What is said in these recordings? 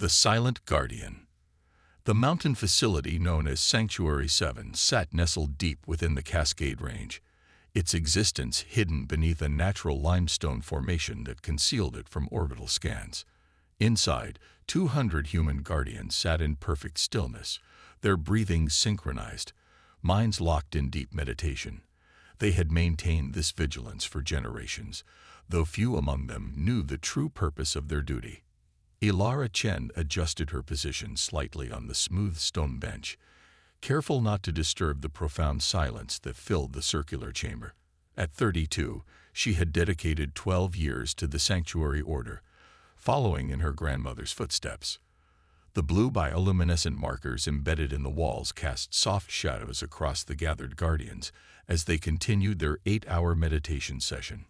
The Silent Guardian. The mountain facility known as Sanctuary 7 sat nestled deep within the Cascade Range, its existence hidden beneath a natural limestone formation that concealed it from orbital scans. Inside, 200 human guardians sat in perfect stillness, their breathing synchronized, minds locked in deep meditation. They had maintained this vigilance for generations, though few among them knew the true purpose of their duty. Ilara Chen adjusted her position slightly on the smooth stone bench, careful not to disturb the profound silence that filled the circular chamber. At 32, she had dedicated 12 years to the Sanctuary Order, following in her grandmother's footsteps. The blue bioluminescent markers embedded in the walls cast soft shadows across the gathered guardians as they continued their 8-hour meditation session.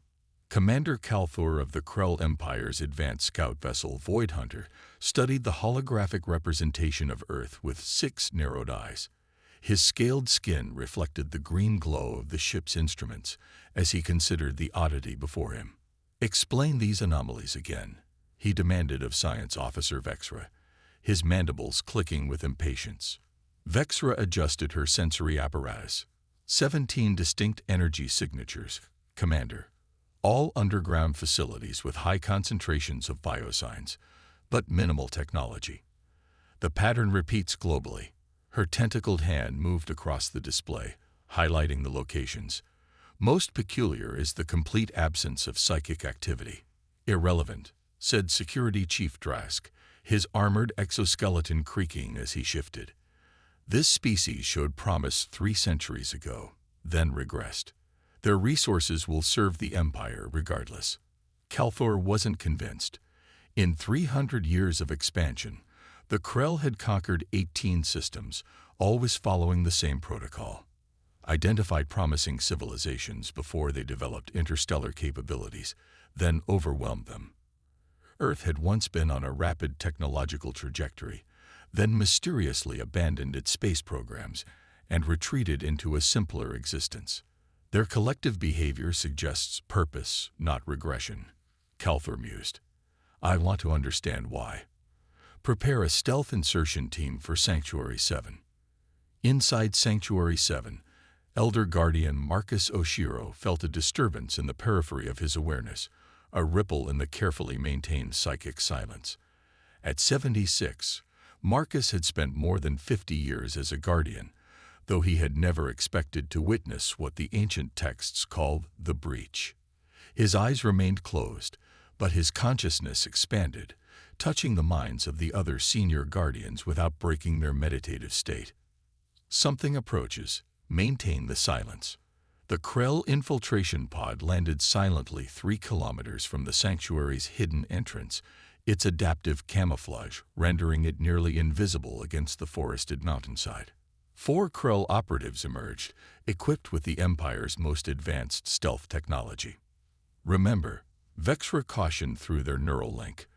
Commander Kalthor of the Krell Empire's advanced scout vessel Void Hunter studied the holographic representation of Earth with 6 narrowed eyes. His scaled skin reflected the green glow of the ship's instruments as he considered the oddity before him. "Explain these anomalies again," he demanded of Science Officer Vexra, his mandibles clicking with impatience. Vexra adjusted her sensory apparatus. 17 distinct energy signatures, Commander. All underground facilities with high concentrations of biosigns, but minimal technology. The pattern repeats globally. Her tentacled hand moved across the display, highlighting the locations. Most peculiar is the complete absence of psychic activity. "Irrelevant," said Security Chief Drask, his armored exoskeleton creaking as he shifted. "This species showed promise 3 centuries ago, then regressed. Their resources will serve the Empire regardless." Kalthor wasn't convinced. In 300 years of expansion, the Krell had conquered 18 systems, always following the same protocol. Identified promising civilizations before they developed interstellar capabilities, then overwhelmed them. Earth had once been on a rapid technological trajectory, then mysteriously abandoned its space programs and retreated into a simpler existence. Their collective behavior suggests purpose, not regression, Kalthor mused. "I want to understand why. Prepare a stealth insertion team for Sanctuary 7. Inside Sanctuary 7, Elder Guardian Marcus Oshiro felt a disturbance in the periphery of his awareness, a ripple in the carefully maintained psychic silence. At 76, Marcus had spent more than 50 years as a guardian, though he had never expected to witness what the ancient texts called the breach. His eyes remained closed, but his consciousness expanded, touching the minds of the other senior guardians without breaking their meditative state. "Something approaches. Maintain the silence." The Krell infiltration pod landed silently 3 kilometers from the sanctuary's hidden entrance, its adaptive camouflage rendering it nearly invisible against the forested mountainside. 4 Krell operatives emerged, equipped with the Empire's most advanced stealth technology. "Remember," Vexra cautioned through their neural link,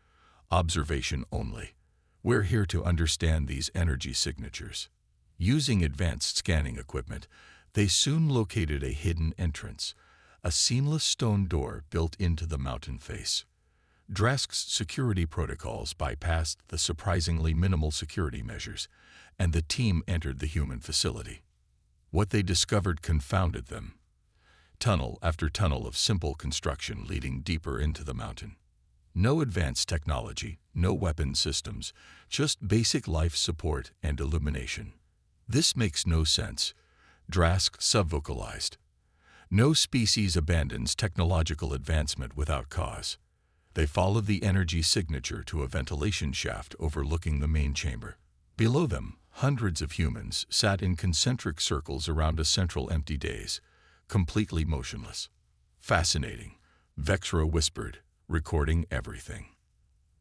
"observation only. We're here to understand these energy signatures." Using advanced scanning equipment, they soon located a hidden entrance, a seamless stone door built into the mountain face. Drask's security protocols bypassed the surprisingly minimal security measures, and the team entered the human facility. What they discovered confounded them. Tunnel after tunnel of simple construction leading deeper into the mountain. No advanced technology, no weapon systems, just basic life support and illumination. "This makes no sense," Drask subvocalized. "No species abandons technological advancement without cause." They followed the energy signature to a ventilation shaft overlooking the main chamber. Below them, hundreds of humans sat in concentric circles around a central empty dais, completely motionless. "Fascinating," Vexra whispered, recording everything.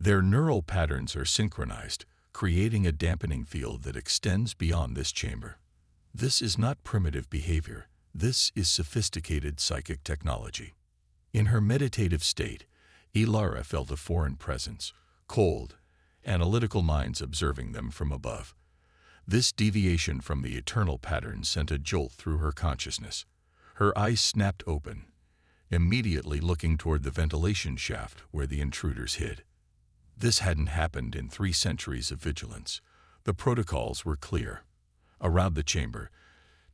"Their neural patterns are synchronized, creating a dampening field that extends beyond this chamber. This is not primitive behavior. This is sophisticated psychic technology." In her meditative state, Ilara felt a foreign presence, cold, analytical minds observing them from above. This deviation from the eternal pattern sent a jolt through her consciousness. Her eyes snapped open, immediately looking toward the ventilation shaft where the intruders hid. This hadn't happened in 3 centuries of vigilance. The protocols were clear. Around the chamber,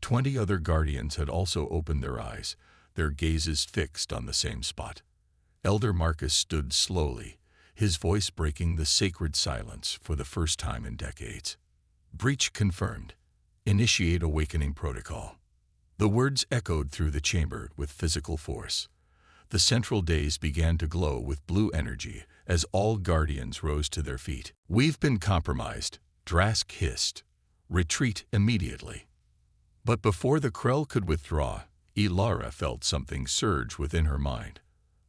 20 other guardians had also opened their eyes, their gazes fixed on the same spot. Elder Marcus stood slowly, his voice breaking the sacred silence for the first time in decades. "Breach confirmed. Initiate awakening protocol." The words echoed through the chamber with physical force. The central days began to glow with blue energy as all guardians rose to their feet. "We've been compromised," Drask hissed. "Retreat immediately." But before the Krell could withdraw, Ilara felt something surge within her mind.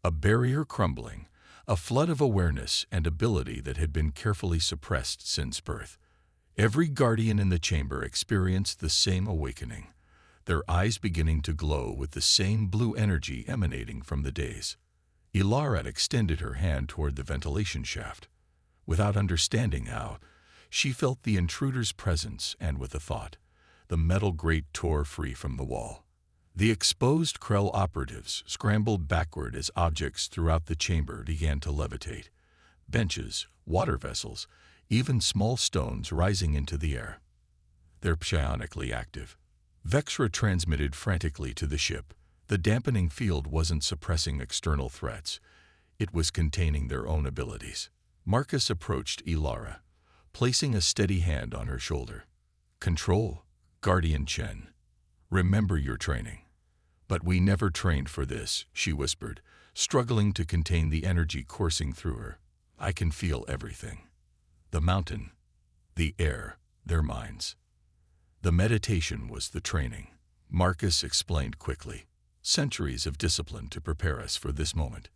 A barrier crumbling, a flood of awareness and ability that had been carefully suppressed since birth. Every guardian in the chamber experienced the same awakening, their eyes beginning to glow with the same blue energy emanating from the days. Ilara extended her hand toward the ventilation shaft. Without understanding how, she felt the intruder's presence, and with a thought, the metal grate tore free from the wall. The exposed Krell operatives scrambled backward as objects throughout the chamber began to levitate. Benches, water vessels, even small stones rising into the air. They're psionically active. Vexra transmitted frantically to the ship. The dampening field wasn't suppressing external threats. It was containing their own abilities. Marcus approached Ilara, placing a steady hand on her shoulder. "Control, Guardian Chen. Remember your training." "But we never trained for this," she whispered, struggling to contain the energy coursing through her. "I can feel everything. The mountain, the air, their minds." "The meditation was the training," Marcus explained quickly. "Centuries of discipline to prepare us for this moment.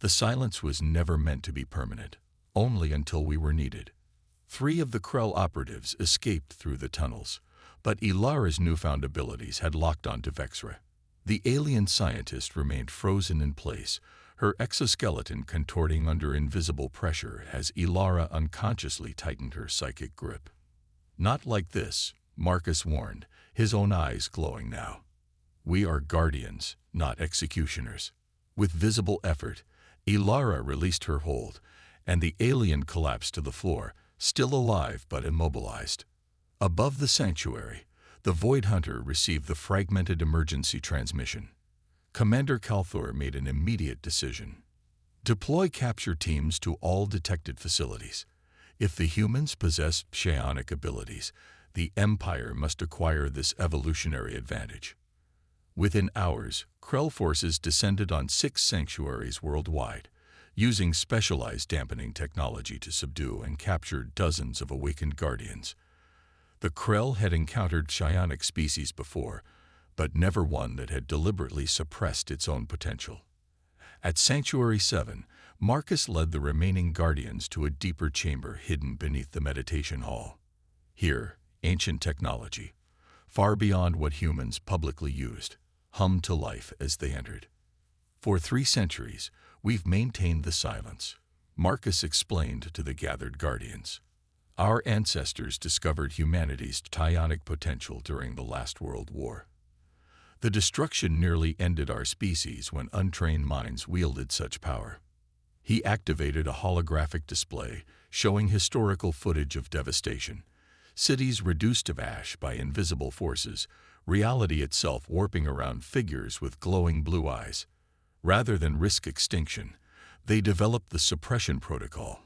The silence was never meant to be permanent, only until we were needed." 3 of the Krell operatives escaped through the tunnels, but Ilara's newfound abilities had locked onto Vexra. The alien scientist remained frozen in place, her exoskeleton contorting under invisible pressure as Ilara unconsciously tightened her psychic grip. "Not like this," Marcus warned, his own eyes glowing now. "We are guardians, not executioners." With visible effort, Ilara released her hold, and the alien collapsed to the floor, still alive but immobilized. Above the sanctuary, the Void Hunter received the fragmented emergency transmission. Commander Kalthor made an immediate decision. "Deploy capture teams to all detected facilities. If the humans possess psionic abilities, the Empire must acquire this evolutionary advantage." Within hours, Krell forces descended on 6 sanctuaries worldwide, using specialized dampening technology to subdue and capture dozens of awakened guardians. The Krell had encountered psionic species before, but never one that had deliberately suppressed its own potential. At Sanctuary 7, Marcus led the remaining guardians to a deeper chamber hidden beneath the meditation hall. Here, ancient technology, far beyond what humans publicly used, hummed to life as they entered. "For 3 centuries, we've maintained the silence," Marcus explained to the gathered guardians. "Our ancestors discovered humanity's psionic potential during the last World War. The destruction nearly ended our species when untrained minds wielded such power." He activated a holographic display showing historical footage of devastation, cities reduced to ash by invisible forces, reality itself warping around figures with glowing blue eyes. Rather than risk extinction, they developed the suppression protocol,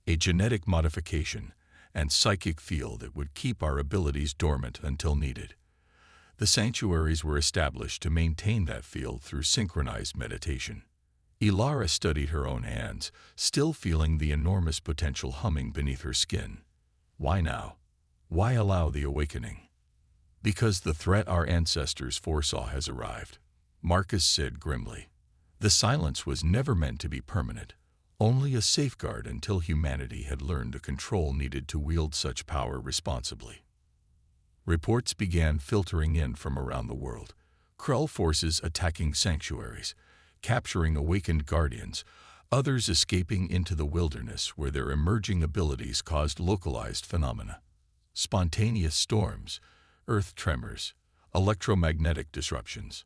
a genetic modification and psychic field that would keep our abilities dormant until needed. The sanctuaries were established to maintain that field through synchronized meditation. Ilara studied her own hands, still feeling the enormous potential humming beneath her skin. Why now? Why allow the awakening? "Because the threat our ancestors foresaw has arrived," Marcus said grimly. "The silence was never meant to be permanent, only a safeguard until humanity had learned the control needed to wield such power responsibly." Reports began filtering in from around the world. Krell forces attacking sanctuaries, capturing awakened guardians, others escaping into the wilderness where their emerging abilities caused localized phenomena. Spontaneous storms, earth tremors, electromagnetic disruptions.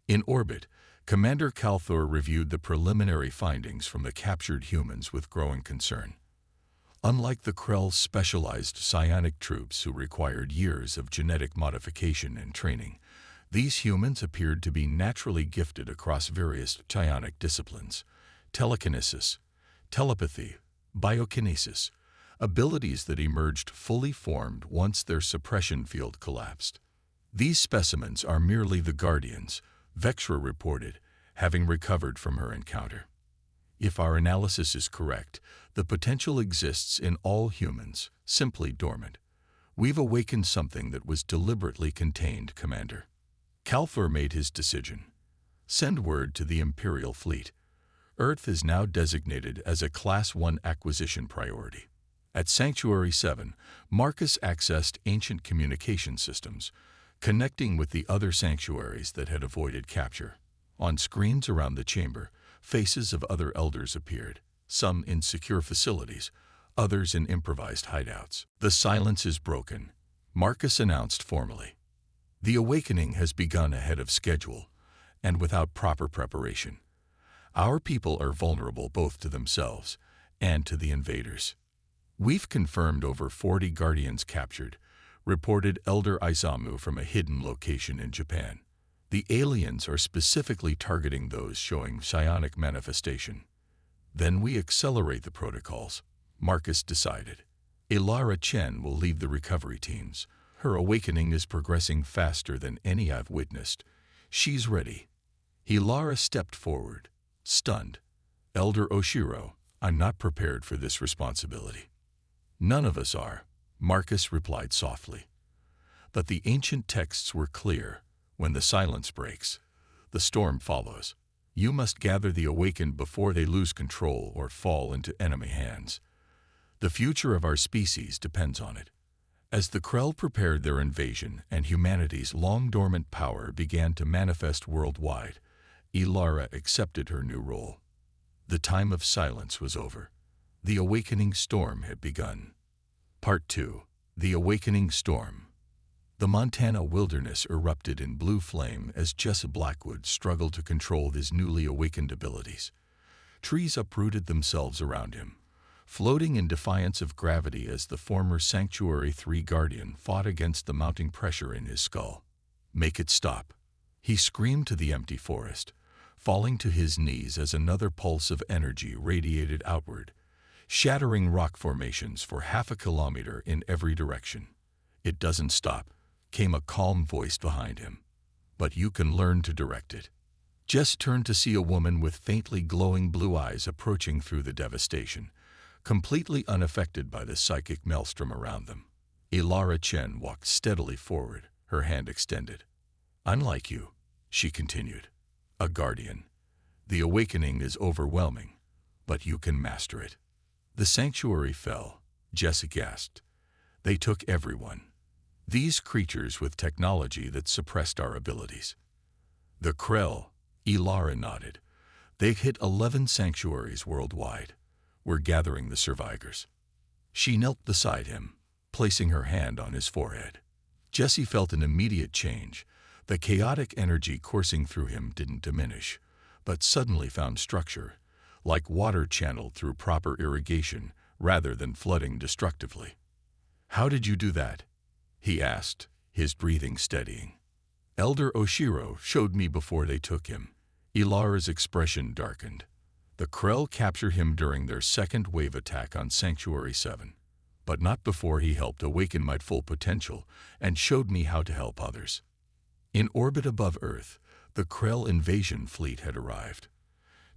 In orbit, Commander Calthor reviewed the preliminary findings from the captured humans with growing concern. Unlike the Krell's specialized psionic troops who required years of genetic modification and training, these humans appeared to be naturally gifted across various psionic disciplines: telekinesis, telepathy, biokinesis, abilities that emerged fully formed once their suppression field collapsed. These specimens are merely the guardians, Vexra reported, having recovered from her encounter. If our analysis is correct, the potential exists in all humans, simply dormant. We've awakened something that was deliberately contained, Commander. Calthor made his decision. Send word to the Imperial fleet. Earth is now designated as a Class 1 acquisition priority. At Sanctuary 7, Marcus accessed ancient communication systems, connecting with the other sanctuaries that had avoided capture. On screens around the chamber, faces of other elders appeared, some in secure facilities, others in improvised hideouts. The silence is broken, Marcus announced formally. The awakening has begun ahead of schedule, and without proper preparation. Our people are vulnerable both to themselves and to the invaders. We've confirmed over 40 Guardians captured, reported Elder Izamu from a hidden location in Japan. The aliens are specifically targeting those showing psionic manifestation. Then we accelerate the protocols, Marcus decided. Ilara Chen will lead the recovery teams. Her awakening is progressing faster than any I've witnessed. She's ready. Ilara stepped forward, stunned. Elder Oshiro, I'm not prepared for this responsibility. None of us are, Marcus replied softly. But the ancient texts were clear. When the silence breaks, the storm follows. You must gather the awakened before they lose control or fall into enemy hands. The future of our species depends on it. As the Krell prepared their invasion and humanity's long-dormant power began to manifest worldwide, Ilara accepted her new role. The time of silence was over. The awakening storm had begun. Part 2. The Awakening Storm. The Montana wilderness erupted in blue flame as Jesse Blackwood struggled to control his newly awakened abilities. Trees uprooted themselves around him, floating in defiance of gravity as the former Sanctuary 3 Guardian fought against the mounting pressure in his skull. Make it stop, he screamed to the empty forest, falling to his knees as another pulse of energy radiated outward, shattering rock formations for half a kilometer in every direction. It doesn't stop, came a calm voice behind him. But you can learn to direct it. Jess turned to see a woman with faintly glowing blue eyes approaching through the devastation, completely unaffected by the psychic maelstrom around them. Ilara Chen walked steadily forward, her hand extended. Unlike you, she continued, a guardian. The awakening is overwhelming, but you can master it. The sanctuary fell, Jess gasped. They took everyone. These creatures with technology that suppressed our abilities. The Krell, Ilara nodded. They've hit 11 sanctuaries worldwide. We're gathering the survivors. She knelt beside him, placing her hand on his forehead. Jesse felt an immediate change. The chaotic energy coursing through him didn't diminish, but suddenly found structure, like water channeled through proper irrigation rather than flooding destructively. How did you do that? He asked, his breathing steadying. Elder Oshiro showed me before they took him. Ilara's expression darkened. The Krell captured him during their second wave attack on Sanctuary 7, but not before he helped awaken my full potential and showed me how to help others. In orbit above Earth, the Krell invasion fleet had arrived.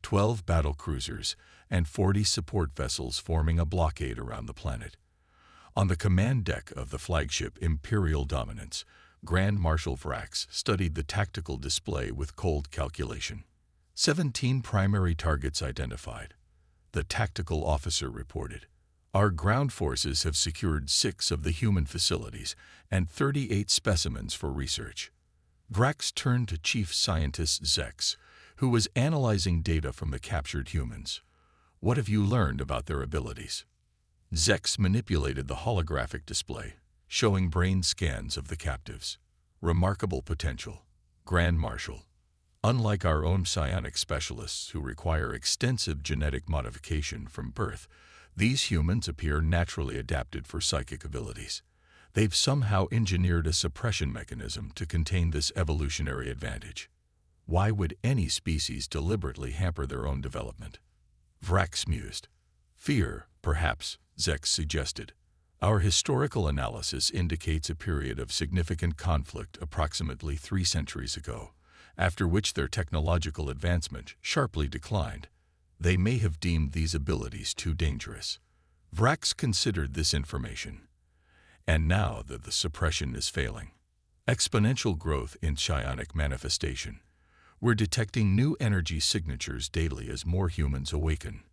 12 battle cruisers and 40 support vessels forming a blockade around the planet. On the command deck of the flagship Imperial Dominance, Grand Marshal Vrax studied the tactical display with cold calculation. 17 primary targets identified. The tactical officer reported. Our ground forces have secured 6 of the human facilities and 38 specimens for research. Vrax turned to Chief Scientist Zex, who was analyzing data from the captured humans. What have you learned about their abilities? Zex manipulated the holographic display, showing brain scans of the captives. Remarkable potential. Grand Marshal. Unlike our own psionic specialists who require extensive genetic modification from birth, these humans appear naturally adapted for psychic abilities. They've somehow engineered a suppression mechanism to contain this evolutionary advantage. Why would any species deliberately hamper their own development? Vrax mused. Fear, perhaps, Zex suggested. Our historical analysis indicates a period of significant conflict approximately 3 centuries ago, after which their technological advancement sharply declined. They may have deemed these abilities too dangerous. Vrax considered this information. And now that the suppression is failing, exponential growth in psionic manifestation, we're detecting new energy signatures daily as more humans awaken.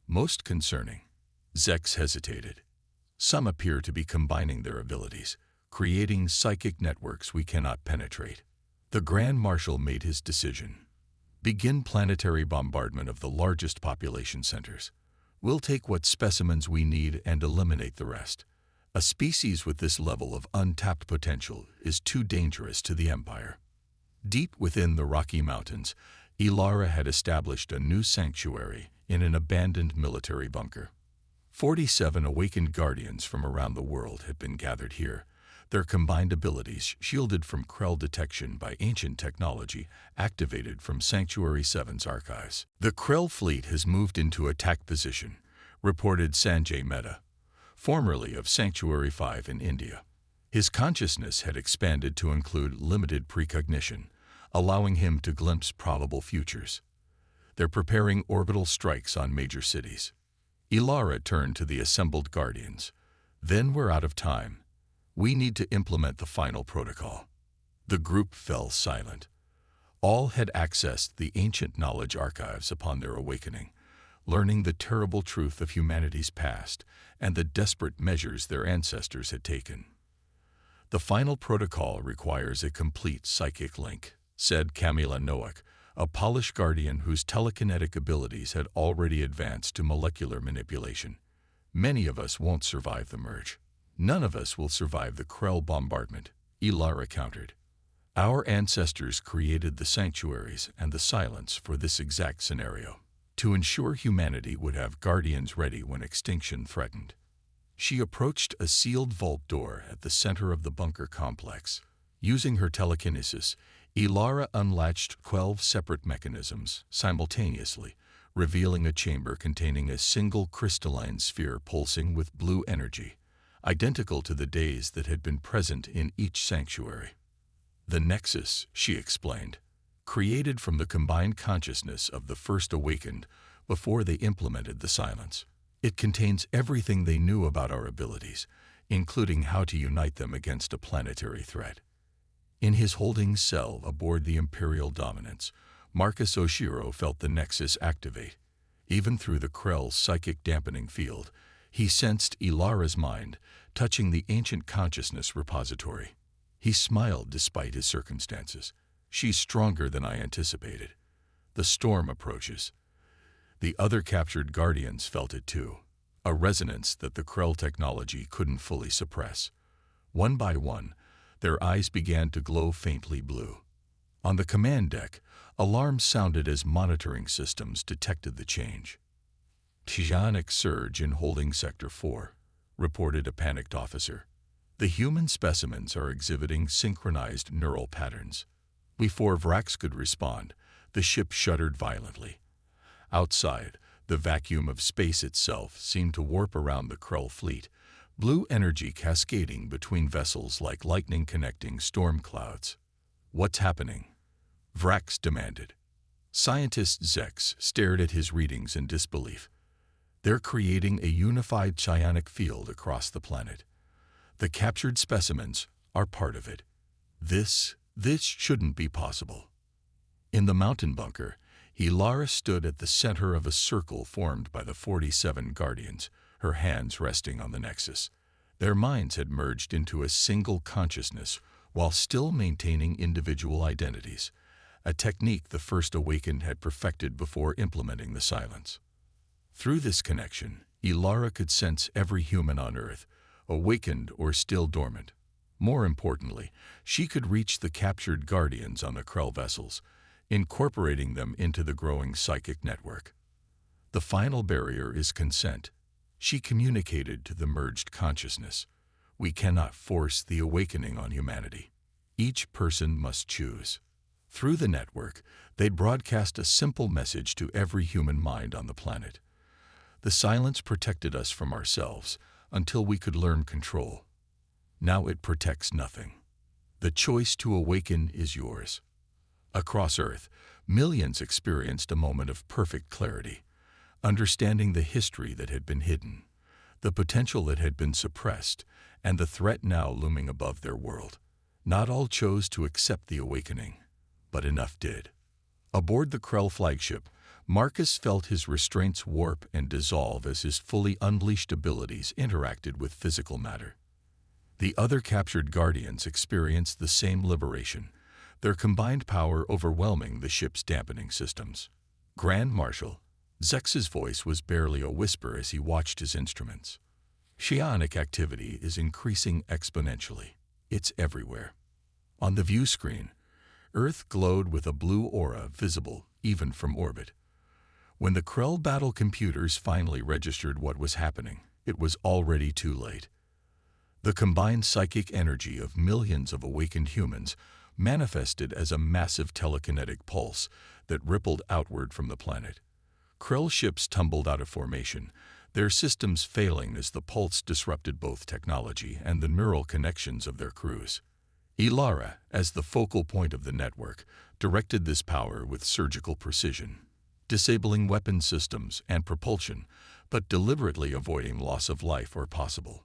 Most concerning, Zex hesitated. Some appear to be combining their abilities, creating psychic networks we cannot penetrate. The Grand Marshal made his decision. Begin planetary bombardment of the largest population centers. We'll take what specimens we need and eliminate the rest. A species with this level of untapped potential is too dangerous to the Empire. Deep within the Rocky Mountains, Ilara had established a new sanctuary in an abandoned military bunker. 47 awakened guardians from around the world had been gathered here, their combined abilities shielded from Krell detection by ancient technology activated from Sanctuary 7's archives. The Krell fleet has moved into attack position, reported Sanjay Mehta, formerly of Sanctuary 5 in India. His consciousness had expanded to include limited precognition, allowing him to glimpse probable futures. They're preparing orbital strikes on major cities. Ilara turned to the assembled guardians. Then we're out of time. We need to implement the final protocol. The group fell silent. All had accessed the ancient knowledge archives upon their awakening, learning the terrible truth of humanity's past and the desperate measures their ancestors had taken. The final protocol requires a complete psychic link, said Camila Noack, a Polish guardian whose telekinetic abilities had already advanced to molecular manipulation. Many of us won't survive the merge. None of us will survive the Krell bombardment, Ilara countered. Our ancestors created the sanctuaries and the silence for this exact scenario, to ensure humanity would have guardians ready when extinction threatened. She approached a sealed vault door at the center of the bunker complex. Using her telekinesis, Ilara unlatched 12 separate mechanisms simultaneously, revealing a chamber containing a single crystalline sphere pulsing with blue energy, identical to the days that had been present in each sanctuary. The Nexus, she explained, created from the combined consciousness of the first awakened before they implemented the silence. It contains everything they knew about our abilities, including how to unite them against a planetary threat. In his holding cell aboard the Imperial Dominance, Marcus Oshiro felt the Nexus activate. Even through the Krell's psychic dampening field, he sensed Ilara's mind touching the ancient consciousness repository. He smiled despite his circumstances. She's stronger than I anticipated. The storm approaches. The other captured guardians felt it too, a resonance that the Krell technology couldn't fully suppress. One by one, their eyes began to glow faintly blue. On the command deck, alarms sounded as monitoring systems detected the change. Psionic surge in holding Sector 4, reported a panicked officer. The human specimens are exhibiting synchronized neural patterns. Before Vrax could respond, the ship shuddered violently. Outside, the vacuum of space itself seemed to warp around the Krell fleet, blue energy cascading between vessels like lightning connecting storm clouds. What's happening? Vrax demanded. Scientist Zex stared at his readings in disbelief. They're creating a unified psionic field across the planet. The captured specimens are part of it. This shouldn't be possible. In the mountain bunker, Ilara stood at the center of a circle formed by the 47 guardians, her hands resting on the Nexus. Their minds had merged into a single consciousness while still maintaining individual identities, a technique the First Awakened had perfected before implementing the silence. Through this connection, Ilara could sense every human on Earth, awakened or still dormant. More importantly, she could reach the captured guardians on the Krell vessels, incorporating them into the growing psychic network. The final barrier is consent. She communicated to the merged consciousness. We cannot force the awakening on humanity. Each person must choose. Through the network, they broadcast a simple message to every human mind on the planet. The silence protected us from ourselves until we could learn control. Now it protects nothing. The choice to awaken is yours. Across Earth, millions experienced a moment of perfect clarity, understanding the history that had been hidden, the potential that had been suppressed, and the threat now looming above their world. Not all chose to accept the awakening, but enough did. Aboard the Krell flagship, Marcus felt his restraints warp and dissolve as his fully unleashed abilities interacted with physical matter. The other captured Guardians experienced the same liberation, their combined power overwhelming the ship's dampening systems. Grand Marshal Zex's voice was barely a whisper as he watched his instruments. Psionic activity is increasing exponentially. It's everywhere. On the view screen, Earth glowed with a blue aura visible even from orbit. When the Krell battle computers finally registered what was happening, it was already too late. The combined psychic energy of millions of awakened humans manifested as a massive telekinetic pulse that rippled outward from the planet. Krell ships tumbled out of formation, their systems failing as the pulse disrupted both technology and the neural connections of their crews. Ilara, as the focal point of the network, directed this power with surgical precision, disabling weapon systems and propulsion, but deliberately avoiding loss of life where possible.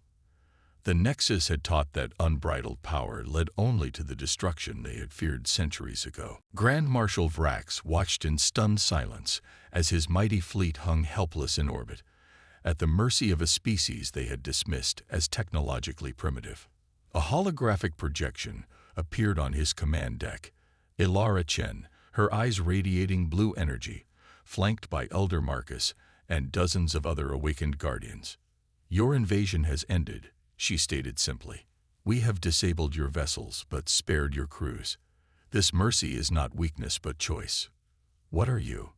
The Nexus had taught that unbridled power led only to the destruction they had feared centuries ago. Grand Marshal Vrax watched in stunned silence as his mighty fleet hung helpless in orbit, at the mercy of a species they had dismissed as technologically primitive. A holographic projection appeared on his command deck. Ilara Chen, her eyes radiating blue energy, flanked by Elder Marcus and dozens of other awakened Guardians. "Your invasion has ended," she stated simply. "We have disabled your vessels but spared your crews. This mercy is not weakness but choice." "What are you?"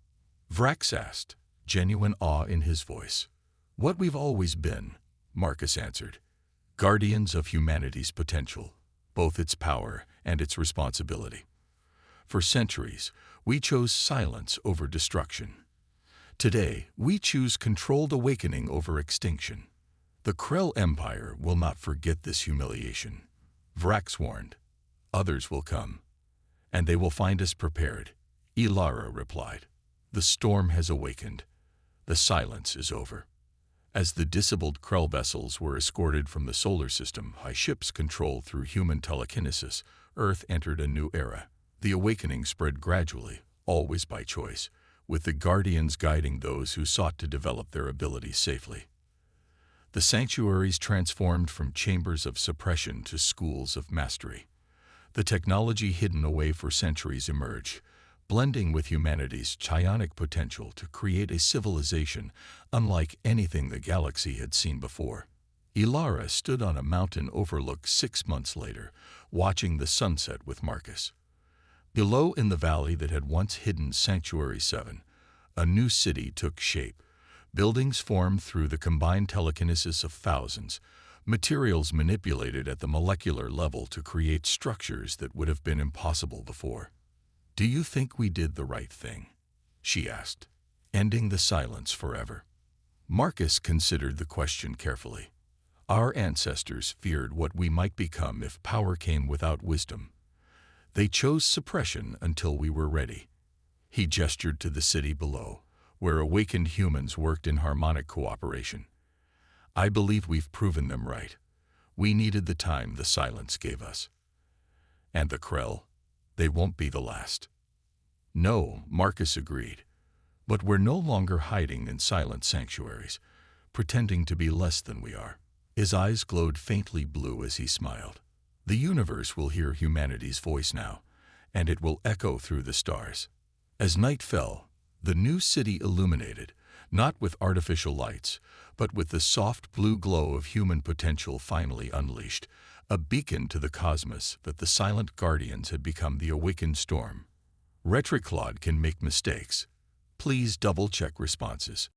Vrax asked, genuine awe in his voice. "What we've always been," Marcus answered. "Guardians of humanity's potential, both its power and its responsibility. For centuries, we chose silence over destruction. Today, we choose controlled awakening over extinction. The Krell Empire will not forget this humiliation," Vrax warned. "Others will come, and they will find us prepared," Ilara replied. "The storm has awakened. The silence is over." As the disabled Krell vessels were escorted from the solar system by ships controlled through human telekinesis, Earth entered a new era. The awakening spread gradually, always by choice, with the Guardians guiding those who sought to develop their abilities safely. The sanctuaries transformed from chambers of suppression to schools of mastery. The technology hidden away for centuries emerged, blending with humanity's psionic potential to create a civilization unlike anything the galaxy had seen before. Ilara stood on a mountain overlook 6 months later, watching the sunset with Marcus. Below, in the valley that had once hidden Sanctuary 7, a new city took shape. Buildings formed through the combined telekinesis of thousands, materials manipulated at the molecular level to create structures that would have been impossible before. "Do you think we did the right thing?" she asked, ending the silence forever. Marcus considered the question carefully. "Our ancestors feared what we might become if power came without wisdom. They chose suppression until we were ready." He gestured to the city below, where awakened humans worked in harmonic cooperation. "I believe we've proven them right. We needed the time the silence gave us." "And the Krell? They won't be the last." "No," Marcus agreed. "But we're no longer hiding in silent sanctuaries, pretending to be less than we are." His eyes glowed faintly blue as he smiled. "The universe will hear humanity's voice now, and it will echo through the stars." As night fell, the new city illuminated, not with artificial lights, but with the soft blue glow of human potential finally unleashed, a beacon to the cosmos that the silent Guardians had become the awakened storm. Retriclod can make mistakes. Please double-check responses.